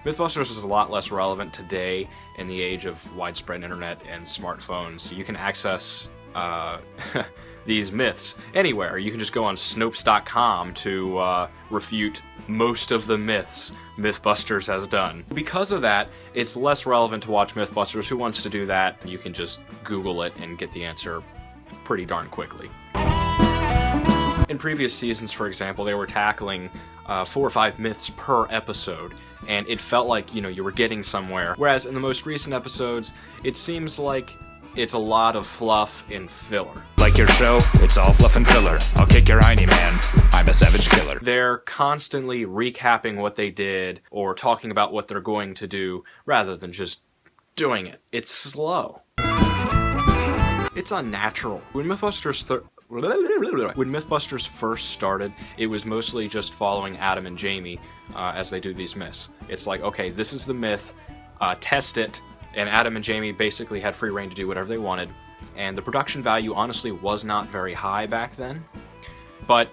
Mythbusters is a lot less relevant today in the age of widespread internet and smartphones. You can access these myths anywhere. You can just go on Snopes.com to refute most of the myths Mythbusters has done. Because of that, it's less relevant to watch Mythbusters. Who wants to do that? You can just Google it and get the answer pretty darn quickly. In previous seasons, for example, they were tackling 4 or 5 myths per episode, and it felt like, you know, you were getting somewhere. Whereas in the most recent episodes, it seems like it's a lot of fluff and filler. Like your show, it's all fluff and filler. I'll kick your hiney, man. I'm a savage killer. They're constantly recapping what they did or talking about what they're going to do rather than just doing it. It's slow. It's unnatural. When Mythbusters first started, it was mostly just following Adam and Jamie as they do these myths. It's like, okay, this is the myth, test it, and Adam and Jamie basically had free reign to do whatever they wanted, and the production value honestly was not very high back then, but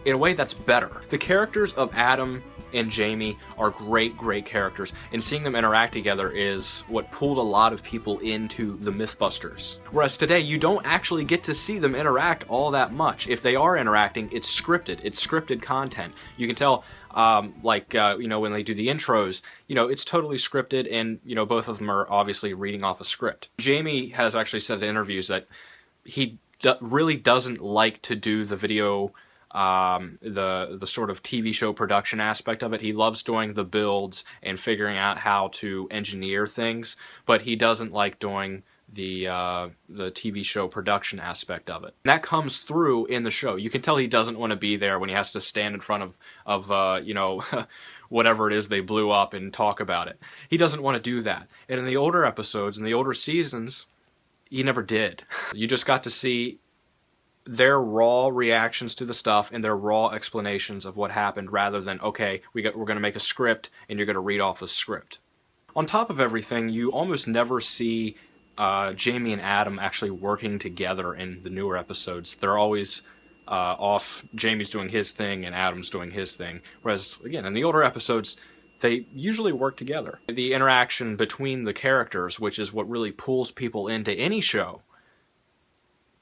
in a way that's better. The characters of Adam and Jamie are great characters, and seeing them interact together is what pulled a lot of people into the Mythbusters. Whereas today, you don't actually get to see them interact all that much. If they are interacting, it's scripted. It's scripted content. You can tell, you know, when they do the intros, you know, it's totally scripted, and, you know, both of them are obviously reading off a script. Jamie has actually said in interviews that he really doesn't like to do the video the sort of TV show production aspect of it. He loves doing the builds and figuring out how to engineer things, but he doesn't like doing the TV show production aspect of it. And that comes through in the show. You can tell he doesn't want to be there when he has to stand in front of you know, whatever it is they blew up and talk about it. He doesn't want to do that. And in the older episodes, in the older seasons, he never did. You just got to see their raw reactions to the stuff and their raw explanations of what happened rather than, okay, we're going to make a script and you're going to read off the script. On top of everything, you almost never see Jamie and Adam actually working together in the newer episodes. They're always off. Jamie's doing his thing and Adam's doing his thing. Whereas, again, in the older episodes, they usually work together. The interaction between the characters, which is what really pulls people into any show,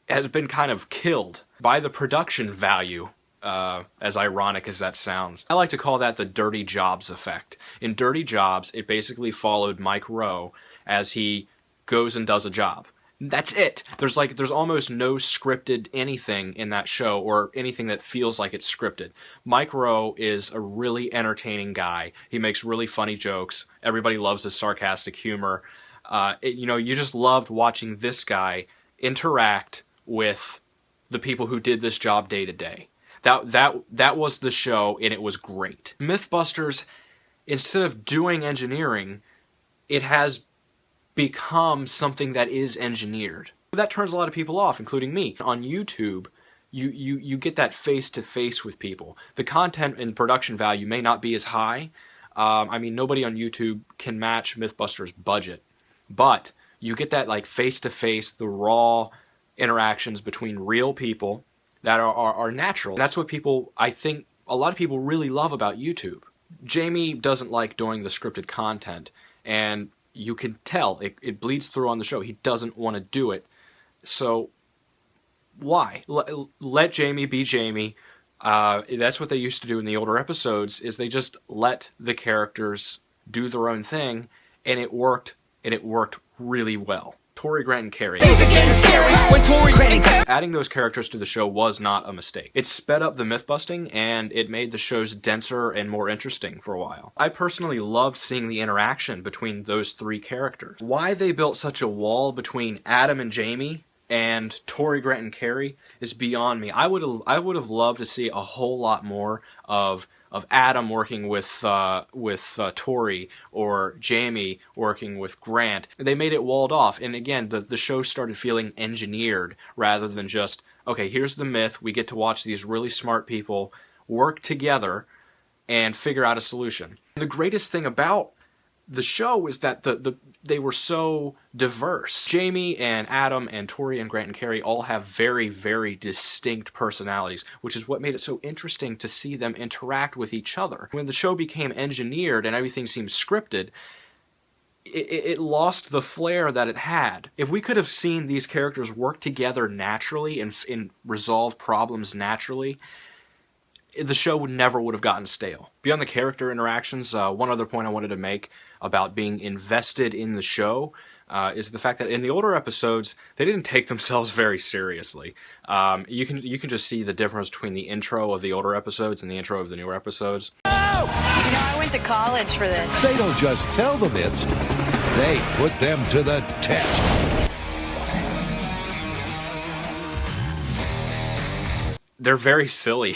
has been kind of killed by the production value, as ironic as that sounds. I like to call that the Dirty Jobs effect. In Dirty Jobs, it basically followed Mike Rowe as he goes and does a job. That's it. There's almost no scripted anything in that show or anything that feels like it's scripted. Mike Rowe is a really entertaining guy. He makes really funny jokes. Everybody loves his sarcastic humor. You know, you just loved watching this guy interact with the people who did this job day to day. That was the show, and it was great. Mythbusters, instead of doing engineering, it has become something that is engineered. That turns a lot of people off, including me. On YouTube, you get that face-to-face with people. The content and production value may not be as high. I mean, nobody on YouTube can match Mythbusters' budget, but you get that like face-to-face, the raw interactions between real people that are natural. That's what people, I think, a lot of people really love about YouTube. Jamie doesn't like doing the scripted content, and you can tell it bleeds through on the show. He doesn't want to do it. So why? Let Jamie be Jamie. That's what they used to do in the older episodes, is they just let the characters do their own thing, and it worked really well. Tori, Grant, and Carrie. Adding those characters to the show was not a mistake. It sped up the myth-busting, and it made the shows denser and more interesting for a while. I personally loved seeing the interaction between those 3 characters. Why they built such a wall between Adam and Jamie and Tori, Grant, and Carrie is beyond me. I would have loved to see a whole lot more of Adam working with Tori, or Jamie working with Grant. They made it walled off, and again, the show started feeling engineered rather than just, okay, here's the myth, we get to watch these really smart people work together and figure out a solution. The greatest thing about the show is that they were so diverse. Jamie and Adam and Tori and Grant and Carrie all have very, very distinct personalities, which is what made it so interesting to see them interact with each other. When the show became engineered and everything seemed scripted, it lost the flair that it had. If we could have seen these characters work together naturally and resolve problems naturally, the show would have gotten stale. Beyond the character interactions, one other point I wanted to make about being invested in the show is the fact that in the older episodes, they didn't take themselves very seriously. You can just see the difference between the intro of the older episodes and the intro of the newer episodes. Oh! You know, I went to college for this. They don't just tell the myths, they put them to the test. They're very silly.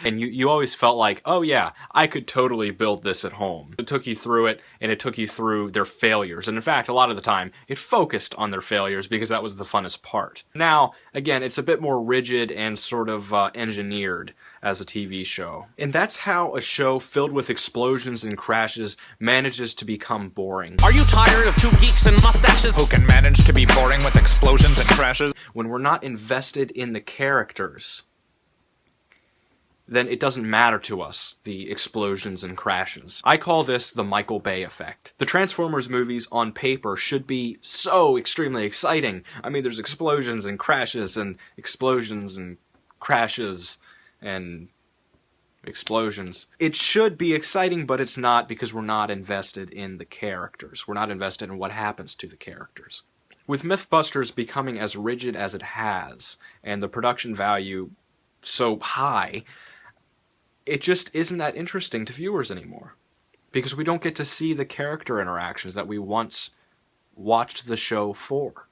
And you always felt like, oh yeah, I could totally build this at home. It took you through it, and it took you through their failures. And in fact, a lot of the time, it focused on their failures because that was the funnest part. Now, again, it's a bit more rigid and sort of engineered as a TV show. And that's how a show filled with explosions and crashes manages to become boring. Are you tired of two geeks and mustaches Who can manage to be boring with explosions and crashes? When we're not invested in the characters, then it doesn't matter to us, the explosions and crashes. I call this the Michael Bay effect. The Transformers movies on paper should be so extremely exciting. I mean, there's explosions and crashes and explosions and crashes and explosions. It should be exciting, but it's not because we're not invested in the characters. We're not invested in what happens to the characters. With Mythbusters becoming as rigid as it has, and the production value so high, it just isn't that interesting to viewers anymore. Because we don't get to see the character interactions that we once watched the show for.